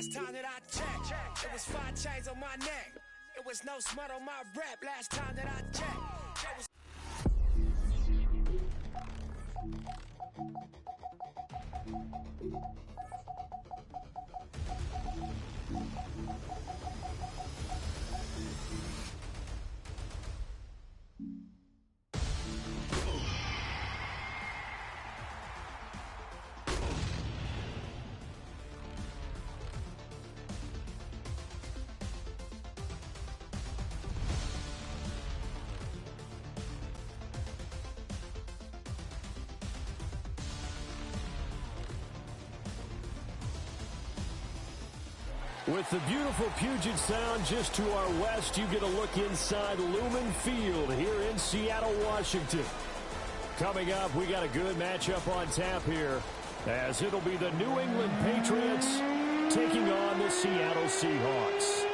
Last time that I checked, it was 5 chains on my neck. It was no smut on my rep. Last time that I checked, it was With the beautiful Puget Sound just to our west, you get a look inside Lumen Field here in Seattle, Washington. Coming up, we got a good matchup on tap here, as it'll be the New England Patriots taking on the Seattle Seahawks.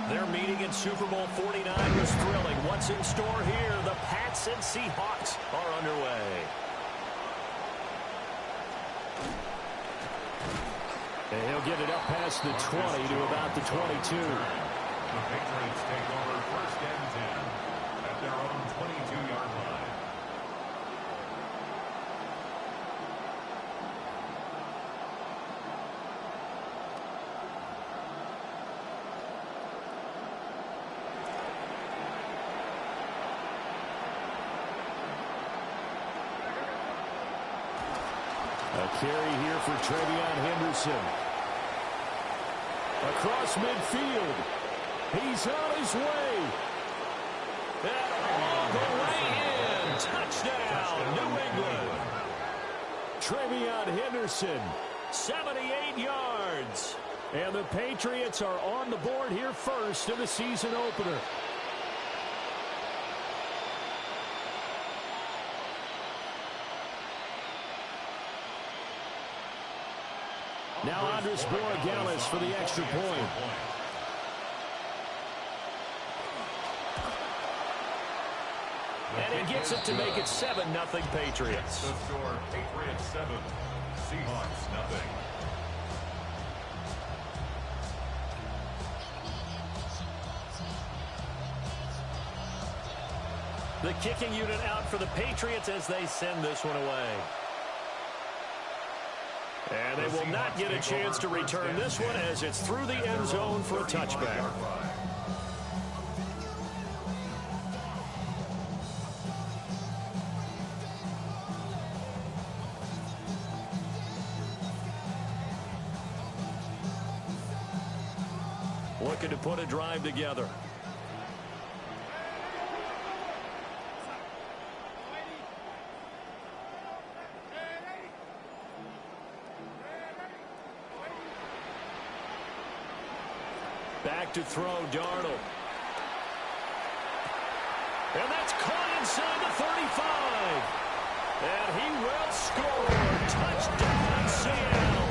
Their meeting in Super Bowl 49 was thrilling. What's in store here? The Pats and Seahawks are underway. And he'll get it up past the 20 to about the 22. The Patriots take over first and 10 at their own 22-yard line. A carry here for Trevion Henderson. Across midfield. He's on his way. And all the way in. Touchdown, New England. Trevion Henderson, 78 yards. And the Patriots are on the board here first in the season opener. Now Andres Borregales for the extra point. And he gets it to make it 7-0 Patriots. The score, Patriots 7, Seahawks nothing. The kicking unit out for the Patriots as they send this one away. And they will not get a chance to return this one as it's through the end zone for a touchback. Looking to put a drive together. Back to throw, Darnold. And that's caught inside the 35. And he will score. Touchdown, Seattle.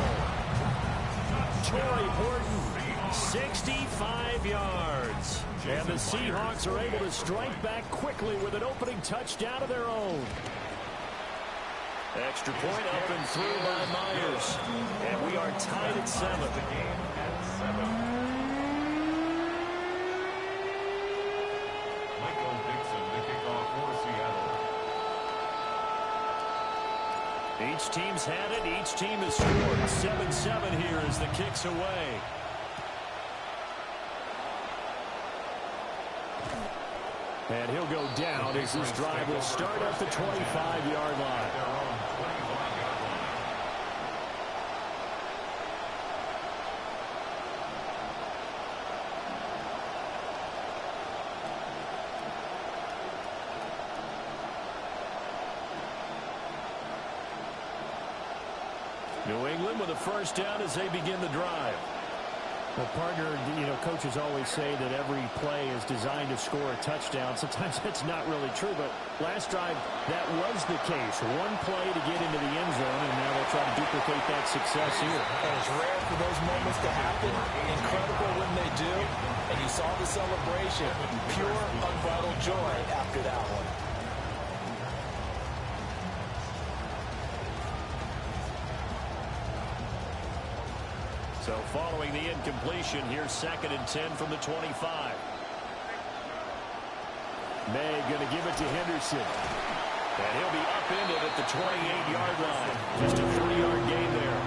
Torrey Horton, 65 yards. And the Seahawks are able to strike back quickly with an opening touchdown of their own. Extra point up and through by Myers. And we are tied at 7. The game at 7. Each team's had it. Each team has scored. 7-7 here as the kick's away. And he'll go down as this drive will start at the 25-yard line. New England with a first down as they begin the drive. Well, partner, coaches always say that every play is designed to score a touchdown. Sometimes that's not really true, but last drive, that was the case. One play to get into the end zone, and now they'll try to duplicate that success here. And it's rare for those moments to happen. Incredible when they do. And you saw the celebration. Pure, unbridled joy after that one. So following the incompletion, here's 2nd and 10 from the 25. May going to give it to Henderson. And he'll be upended at the 28-yard line. Just a 3-yard gain there.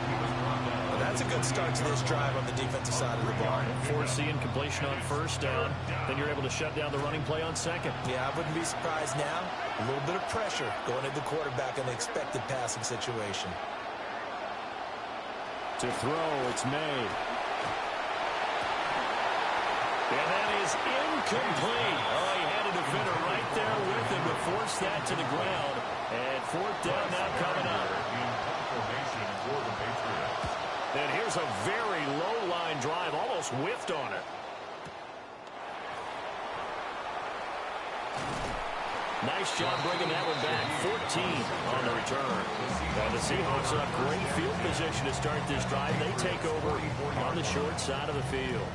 Well, that's a good start to this drive on the defensive side of the ball. Force the incompletion on 1st down. Then you're able to shut down the running play on 2nd. Yeah, I wouldn't be surprised now. A little bit of pressure going at the quarterback in the expected passing situation. To throw, it's made. And that is incomplete. Oh, he had a defender right there with him to force that to the ground. And 4th down now coming up. And here's a very low-line drive, almost whiffed on it. Nice job bringing that one back. 14 on the return. And the Seahawks are in great field position to start this drive. They take over on the short side of the field.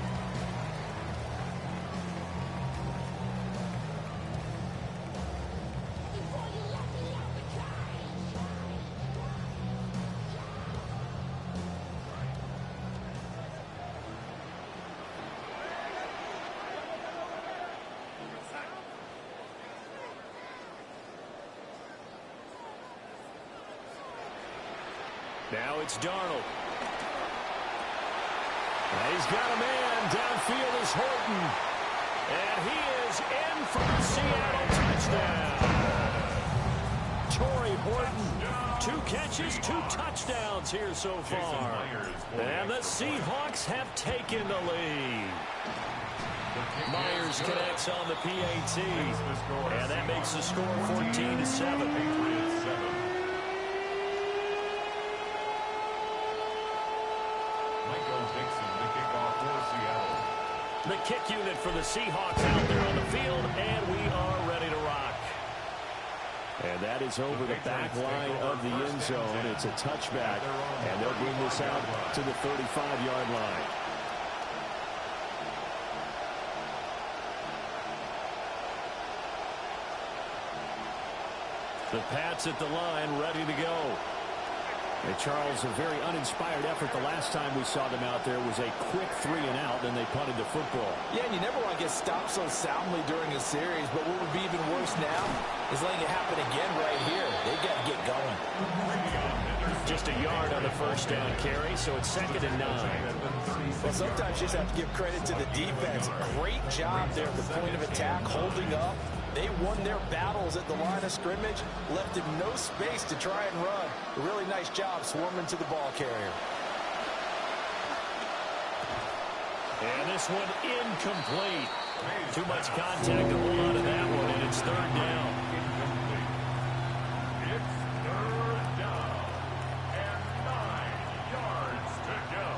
Now it's Darnold. And he's got a man. Downfield is Horton. And he is in for the Seattle touchdown. Torrey Horton, 2 catches, 2 touchdowns here so far. And the Seahawks have taken the lead. Myers connects on the PAT. And that makes the score 14-7. The kick unit for the Seahawks out there on the field, and we are ready to rock. And that is over the back line of the end zone. It's a touchback, and they'll bring this out to the 35-yard line. The Pats at the line, ready to go. And Charles, a very uninspired effort the last time we saw them out there was a quick 3 and out, then they punted the football. Yeah, and you never want to get stopped so soundly during a series, but what would be even worse now is letting it happen again right here. They've got to get going. Just a yard on the 1st down carry, so it's 2nd and 9. Well, sometimes you just have to give credit to the defense. Great job there at the point of attack, holding up. They won their battles at the line of scrimmage, left him no space to try and run. A really nice job swarming to the ball carrier. And this one incomplete. Too much contact to hold on to that one, and it's 3rd down. It's 3rd down and 9 yards to go.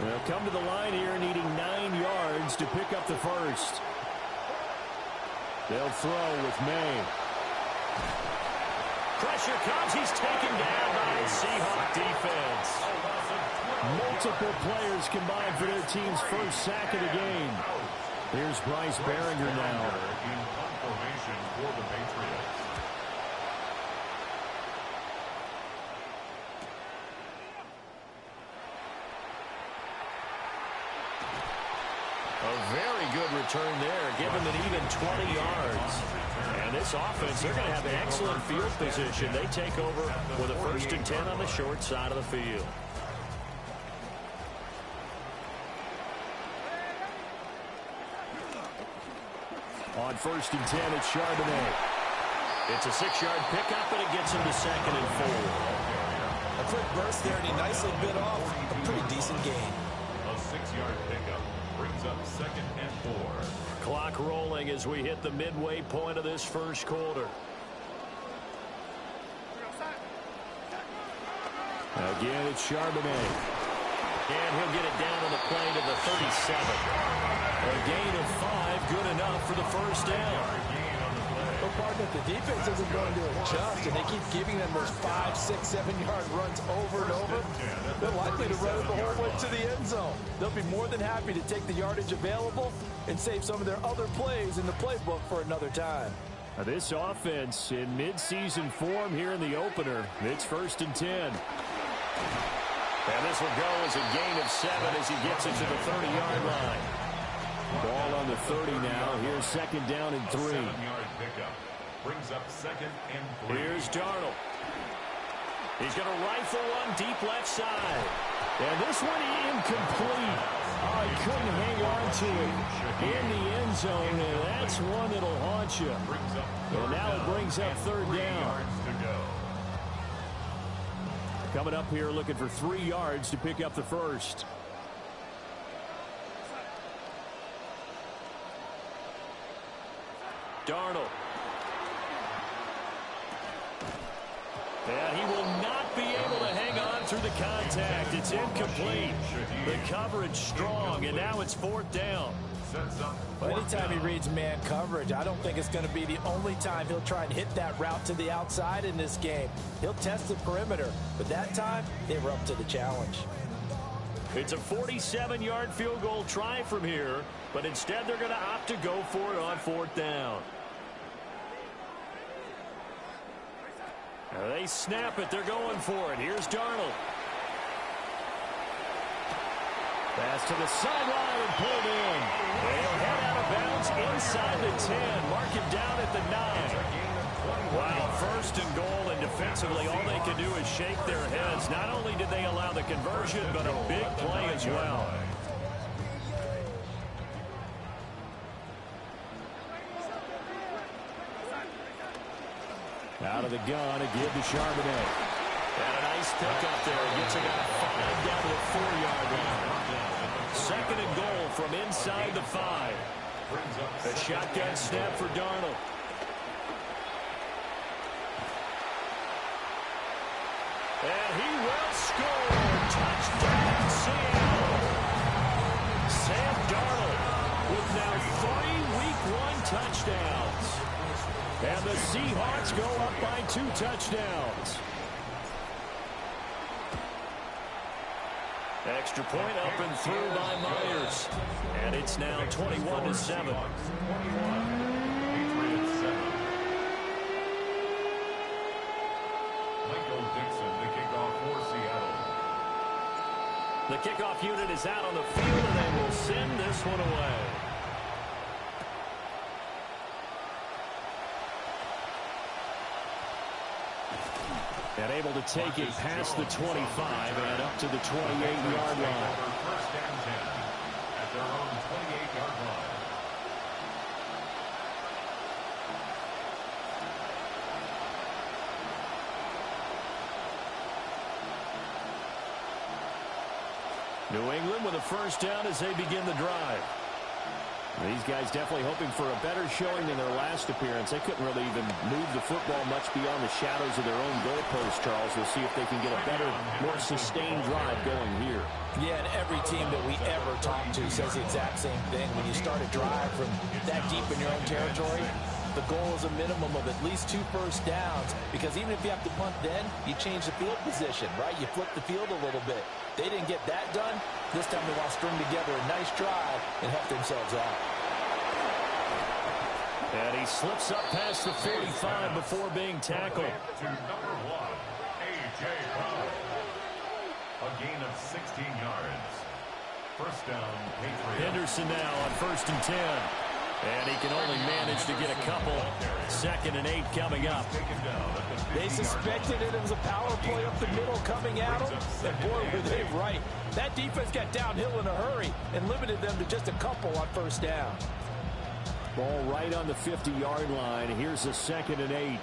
They'll come to the line here needing 9 yards to pick up the first. They'll throw with May. Pressure comes. He's taken down by the Seahawk defense. Multiple players combined for their team's first sack of the game. Here's Bryce Behringer now. In formation for the Patriots. A very good return there, giving them even 20 yards. And this offense, they're going to have excellent field position. They take over with a 1st and 10 on the short side of the field. On 1st and 10, it's Charbonnet. It's a 6-yard pickup, and it gets him to 2nd and 4. A quick burst there, and he nicely bit off a pretty decent gain. A 6-yard pickup brings up 2nd and 4. Clock rolling as we hit the midway point of this first quarter. Again, it's Charbonnet. And he'll get it down on the play to the 37. A gain of 5, good enough for the first down. Well, partner, if the defense isn't going to adjust and they keep giving them those 5, 6, 7-yard runs over and over, they're likely to run it the whole way to the end zone. They'll be more than happy to take the yardage available and save some of their other plays in the playbook for another time. Now this offense in midseason form here in the opener. It's 1st and 10. And this will go as a gain of 7 as he gets it to the 30-yard line. Ball on the 30 now. Here's 2nd down and 3. 7-yard pickup. Brings up 2nd and 3. Here's Darnold. He's going to rifle one deep left side. And this one incomplete. Oh, he couldn't hang on to it in the end zone, and that's one that'll haunt you. And now it brings up 3rd down. Coming up here looking for 3 yards to pick up the first. Darnold. And he will not be able to hang on through the contact. It's incomplete. The coverage strong, and now it's 4th down. Well, anytime he reads man coverage, I don't think it's going to be the only time he'll try and hit that route to the outside in this game. He'll test the perimeter, but that time they were up to the challenge. It's a 47-yard field goal try from here, but instead they're going to opt to go for it on 4th down. Now they snap it. They're going for it. Here's Darnold. Pass to the sideline and pulled in. They'll head out of bounds inside the 10. Mark him down at the 9. Wow, 1st and goal, and defensively all they can do is shake their heads. Not only did they allow the conversion, but a big play as well. Out of the gun, a give to Charbonnet. And a nice pickup there. Gets it out 5 down to the 4-yard line. 2nd and goal from inside the 5. A shotgun snap for Darnold. And he will score. Touchdown, Seattle. Sam Darnold with now 3 Week 1 touchdowns. And the Seahawks go up by 2 touchdowns. Extra point up and through by Myers. And it's now 21-7. The kickoff unit is out on the field, and they will send this one away. And able to take it past the 25 and up to the 28-yard line. First and 10 at their own 28-yard line. New England with a first down as they begin the drive. These guys definitely hoping for a better showing than their last appearance. They couldn't really even move the football much beyond the shadows of their own goalpost, Charles. We'll see if they can get a better, more sustained drive going here. Yeah, and every team that we ever talk to says the exact same thing. When you start a drive from that deep in your own territory, the goal is a minimum of at least 2 first downs, because even if you have to punt then, you change the field position, right? You flip the field a little bit. They didn't get that done. This time they want to string together a nice drive and help themselves out. And he slips up past the 45 before being tackled. To number 1, A.J. Brown. A gain of 16 yards. First down, Patriots. Henderson now on 1st and 10. And he can only manage to get a couple. 2nd and 8 coming up. They suspected it was a power play up the middle coming at them. And boy, were they right. That defense got downhill in a hurry and limited them to just a couple on first down. Ball right on the 50-yard line. Here's a 2nd and 8.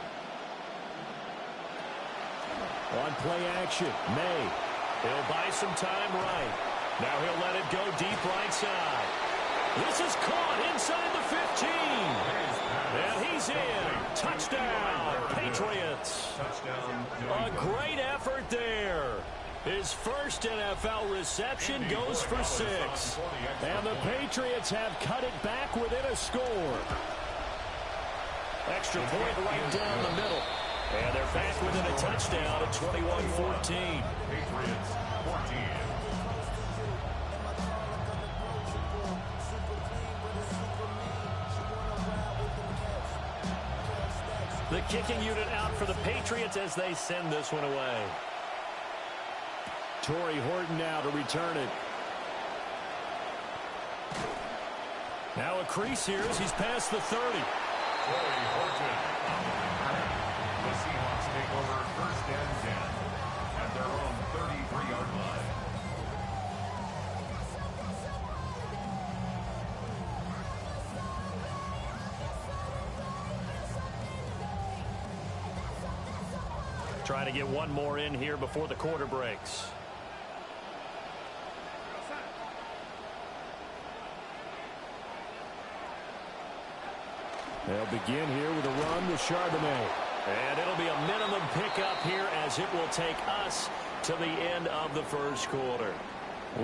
On play action, May. He'll buy some time right. Now he'll let it go deep right side. This is caught inside the 15. And he's in. Touchdown, Patriots. A great effort there. His first NFL reception goes for 6. And the Patriots have cut it back within a score. Extra point right down the middle. And they're back within a touchdown at 21-14. Patriots 14. The kicking unit out for the Patriots as they send this one away. Torrey Horton now to return it. Now a crease here as he's past the 30. Torrey Horton. The Seahawks take over first and 10 at their own 33-yard line. Trying to get one more in here before the quarter breaks. They'll begin here with a run with Charbonnet. And it'll be a minimum pickup here as it will take us to the end of the first quarter.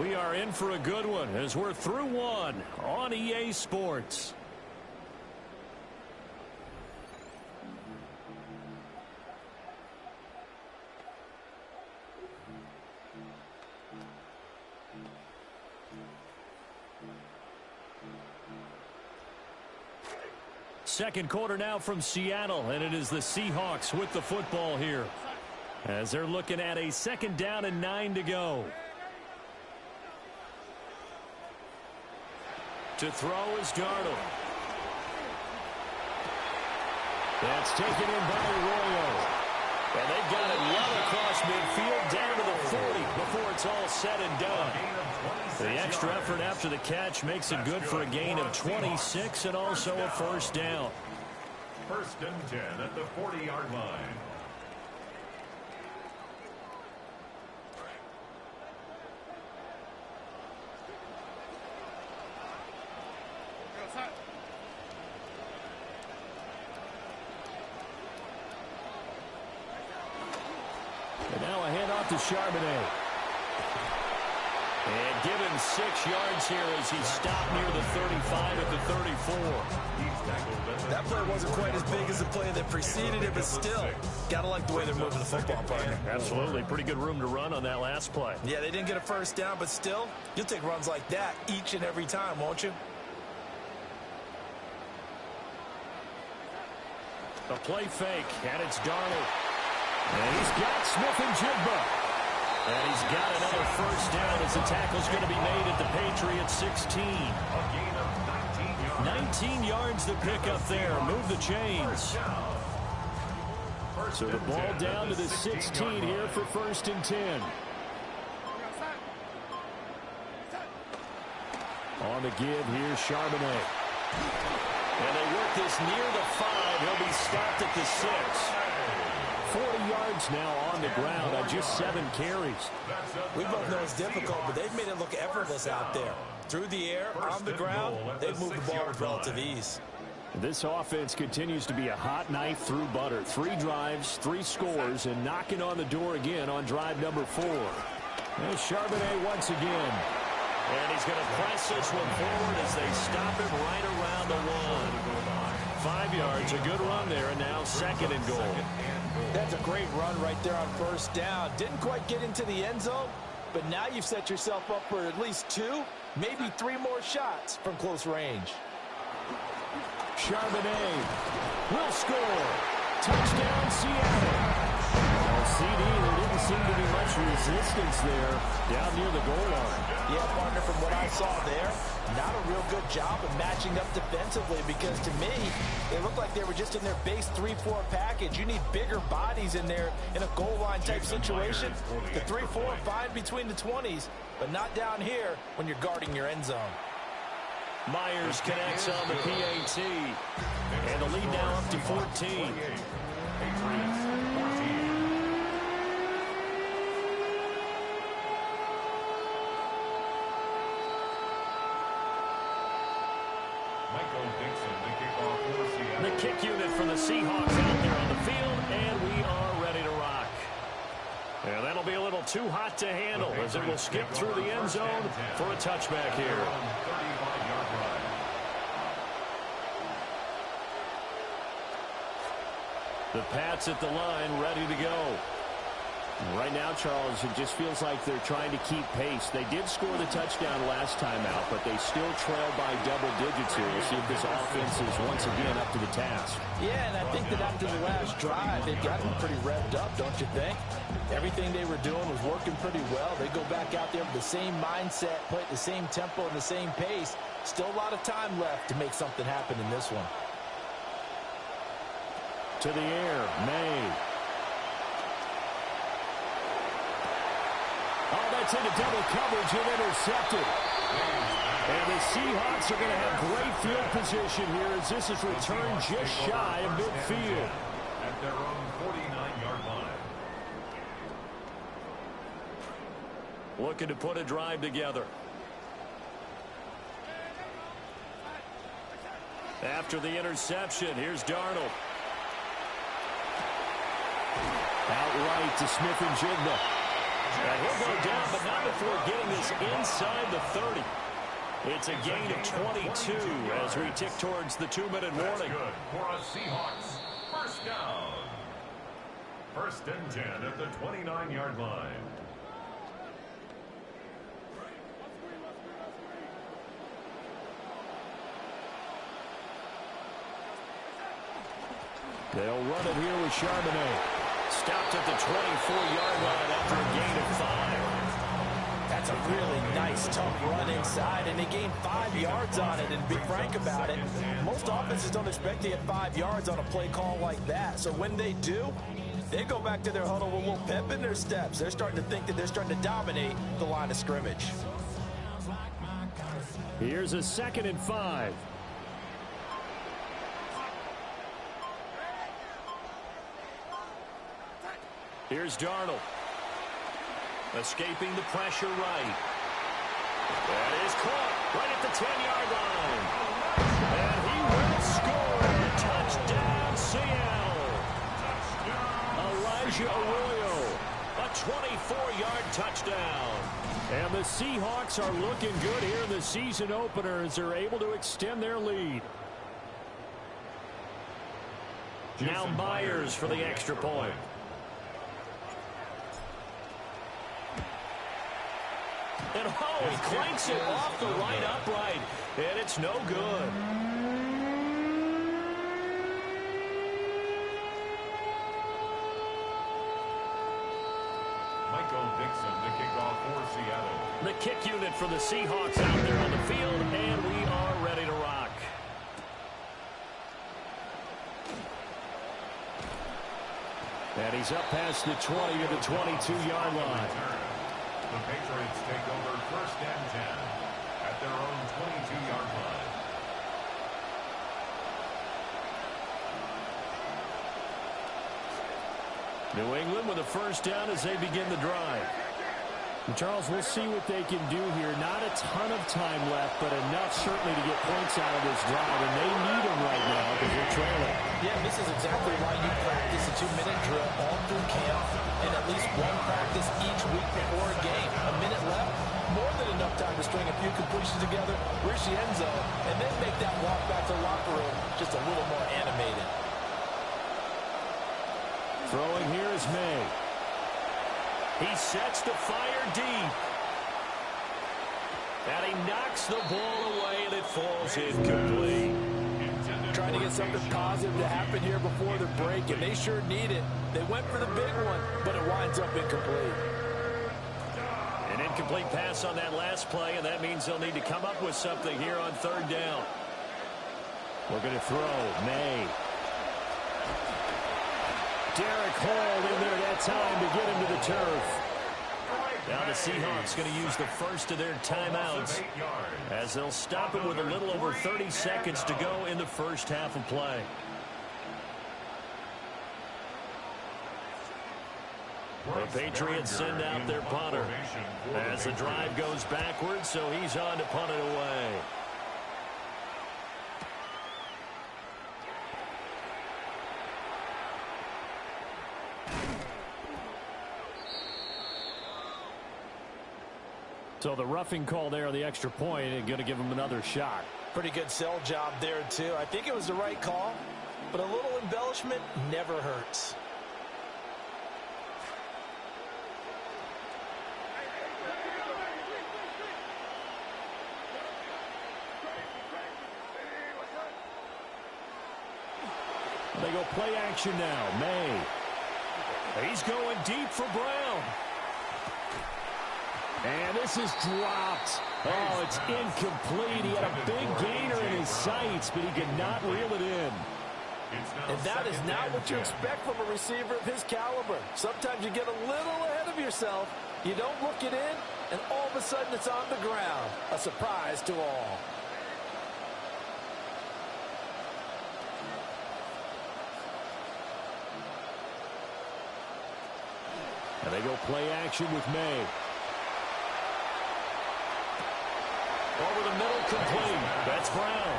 We are in for a good one as we're through one on EA Sports. Second quarter now from Seattle, and it is the Seahawks with the football here as they're looking at a 2nd down and 9 to go. To throw is Darnold. That's taken in by Arroyo. And they've got it well across midfield down to the 40 before it's all said and done. The extra effort after the catch makes it good for a gain of 26 and also a first down. First and 10 at the 40-yard line. And now a handoff to Charbonnet. And given 6 yards here as he stopped near the 35 at the 34. That play wasn't quite as big as the play that preceded it, but still, got to like the way they're moving the football, partner. Absolutely. Pretty good room to run on that last play. Yeah, they didn't get a first down, but still, you'll take runs like that each and every time, won't you? A play fake, and it's Darnold. And he's got Smith and Jigba. And he's got another first down as the tackle's going to be made at the Patriots 16. A gain of 19 yards to pick up there. Move the chains. So the ball down to the 16 here for 1st and 10. On the give here, Charbonnet. And they work this near the 5. He'll be stopped at the 6. 40 yards now on the ground on just 7 carries. We both know it's difficult, but they've made it look effortless out there. Through the air, on the ground, they've moved the ball with relative ease. This offense continues to be a hot knife through butter. 3 drives, 3 scores, and knocking on the door again on drive number 4. There's Charbonnet once again. And he's going to press this one forward as they stop him right around the 1. 5 yards, a good run there, and now 2nd and goal. That's a great run right there on first down. Didn't quite get into the end zone, but now you've set yourself up for at least 2, maybe 3 more shots from close range. Charbonnet will score. Touchdown, Seattle. CD, there didn't seem to be much resistance there down near the goal line. Yeah, partner, from what I saw there, not a real good job of matching up defensively because to me, it looked like they were just in their base 3-4 package. You need bigger bodies in there in a goal line type situation. The 3-4 fine between the 20s, but not down here when you're guarding your end zone. Myers connects on the PAT, and the lead now up to 14. The kick unit for the Seahawks out there on the field, and we are ready to rock. And that'll be a little too hot to handle as it will skip through the end zone for a touchback here. The Pats at the line, ready to go. Right now, Charles, it just feels like they're trying to keep pace. They did score the touchdown last time out, but they still trail by double digits here. We'll see if this offense is once again up to the task. Yeah, and I think that after the last drive, they've gotten pretty revved up, don't you think? Everything they were doing was working pretty well. They go back out there with the same mindset, play at the same tempo and the same pace. Still a lot of time left to make something happen in this one. To the air, May. Oh, that's into double coverage and intercepted. And the Seahawks are going to have great field position here as this is returned just shy of midfield. At their own 49-yard line. Looking to put a drive together. After the interception, here's Darnold. Outright to Smith-Njigba. And he'll go down, but not before getting this inside the 30. It's a gain of 22 as we tick towards the 2-minute warning. Good for a Seahawks first down. First and 10 at the 29-yard line. They'll run it here with Charbonnet. Stopped at the 24-yard line after a gain of 5. That's a really nice, tough run inside, and they gained 5 yards on it. And to be frank about it, most offenses don't expect to get 5 yards on a play call like that. So when they do, they go back to their huddle with a little pep in their steps. They're starting to think that they're starting to dominate the line of scrimmage. Here's a 2nd and 5. Here's Darnold. Escaping the pressure right. That is caught right at the 10-yard line. And he will score. Touchdown, Seattle. Elijah Arroyo. A 24-yard touchdown. And the Seahawks are looking good here in the season opener as they're able to extend their lead. Now Myers for the extra point. And oh, he clanks it off the right upright, and it's no good. Michael Dixon, the kickoff for Seattle. The kick unit for the Seahawks out there on the field, and we are ready to rock. And he's up past the 20 to the 22-yard line. The Patriots take over first and 10 at their own 22-yard line. New England with a first down as they begin the drive. And Charles, we'll see what they can do here. Not a ton of time left, but enough certainly to get points out of this drive, and they need them right now because they're trailing. Yeah, this is exactly why you practice a 2-minute drill all through camp and at least one practice each week before a game. A minute left, more than enough time to string a few completions together, reach the end zone, and then make that walk back to the locker room just a little more animated. Throwing here is May. He sets the fire deep. And he knocks the ball away, and it falls incomplete. Trying to get something positive to happen here before the break, and they sure need it. They went for the big one, but it winds up incomplete. An incomplete pass on that last play, and that means they'll need to come up with something here on 3rd down. We're going to throw. May. Derek Hall in there that time to get him to the turf. Now the Seahawks going to use the first of their timeouts as they'll stop it with a little over 30 seconds to go in the first half of play. The Patriots send out their punter as the drive goes backwards, so he's on to punt it away. So the roughing call there on the extra point and going to give him another shot. Pretty good sell job there, too. I think it was the right call, but a little embellishment never hurts. They go play action now. May. He's going deep for Brown. And this is dropped. Oh, it's incomplete. He had a big gainer in his sights, but he could not reel it in. And that is not what you expect from a receiver of his caliber. Sometimes you get a little ahead of yourself. You don't look it in, and all of a sudden it's on the ground. A surprise to all. And they go play action with May. Over the middle, complete. That's Brown.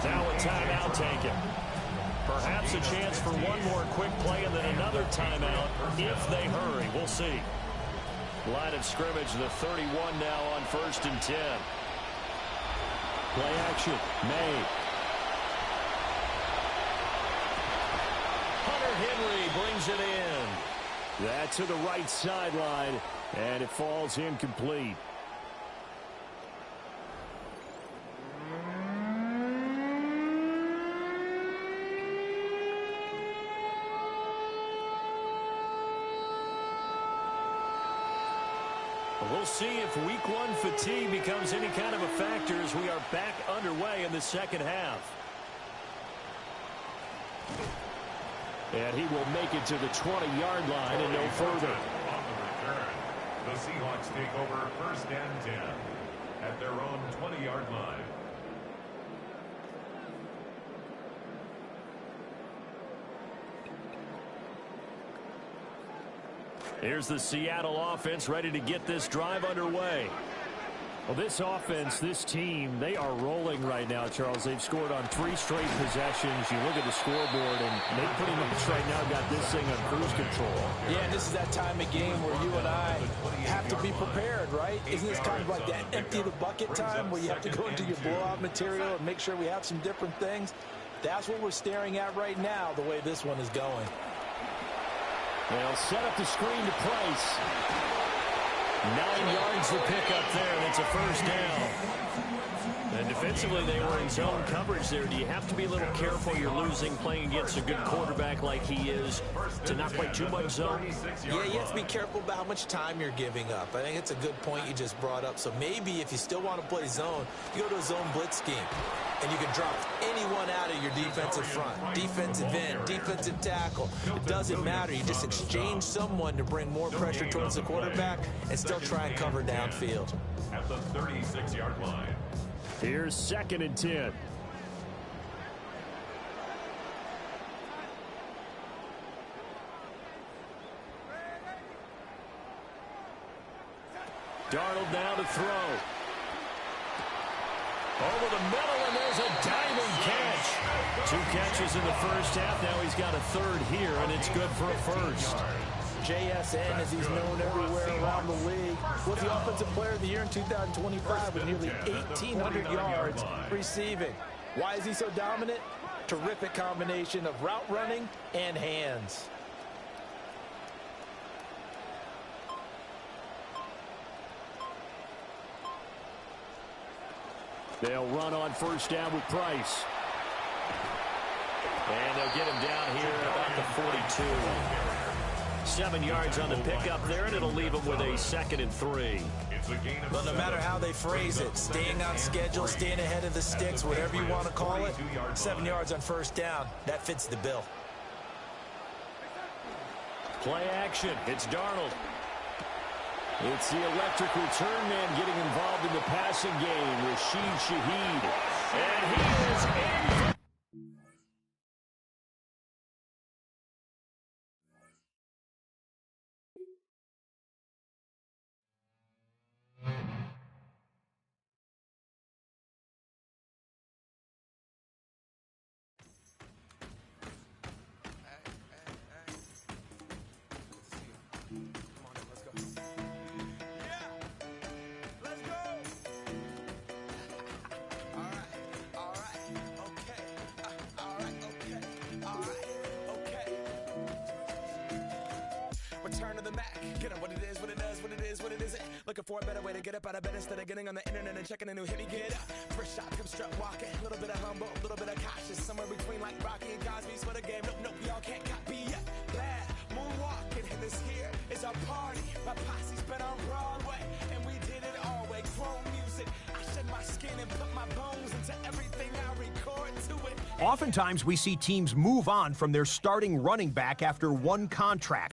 Now a timeout taken. Perhaps a chance for one more quick play and then another timeout if they hurry. We'll see. Line of scrimmage, the 31 now on 1st and 10. Play action, May. Hunter Henry brings it in. That to the right sideline, and it falls incomplete. We'll see if week one fatigue becomes any kind of a factor as we are back underway in the second half. And he will make it to the 20-yard line and no further. On the return, the Seahawks take over 1st and 10 at their own 20-yard line. Here's the Seattle offense ready to get this drive underway. Well, this offense, this team, they are rolling right now, Charles. They've scored on 3 straight possessions. You look at the scoreboard, and they pretty much right now got this thing on cruise control. Yeah, and this is that time of game where you and I have to be prepared, right? Isn't this kind of like that empty the bucket time where you have to go into your blowout material and make sure we have some different things? That's what we're staring at right now, the way this one is going. They'll set up the screen to Price. 9 yards to pick up there, and it's a first down. And defensively, they were in zone coverage there. Do you have to be a little careful? You're losing playing against a good quarterback like he is to not play too much zone? Yeah, you have to be careful about how much time you're giving up. I think it's a good point you just brought up. So maybe if you still want to play zone, you go to a zone blitz scheme. And you can drop anyone out of your defensive front. Defensive end, defensive tackle. It doesn't matter. You just exchange someone to bring more pressure towards the quarterback and still try and cover downfield. At the 36-yard line. Here's 2nd and 10. Darnold now to throw. Over the middle, and there's a diving catch. 2 catches in the first half. Now he's got a 3rd here, and it's good for a first. JSN, as he's known everywhere around the league, was the Offensive Player of the Year in 2025 with nearly 1,800 yards receiving. Why is he so dominant? Terrific combination of route running and hands. They'll run on first down with Price. And they'll get him down here about the 42. 7 yards on the pickup there, and it'll leave him with a 2nd and 3. But no matter how they phrase it, staying on schedule, staying ahead of the sticks, whatever you want to call it, 7 yards on first down, that fits the bill. Play action. It's Darnold. It's the electric return man getting involved in the passing game, Rashid Shaheed. And he is in. return of the Mac. Get up what it is, what it does, what it is, what it isn't. Looking for a better way to get up out of bed instead of getting on the internet and checking a new hit. Me get up, first shot, come strut walking. A little bit of humble, a little bit of cautious. Somewhere between like Rocky and Cosby's for the game. Nope, nope, y'all can't copy yet. Glad moonwalking, and this here is our party. My posse's been on Broadway, and we did it all way. Chrome music, I shed my skin and put my bones into everything I record to it. Oftentimes, we see teams move on from their starting running back after one contract.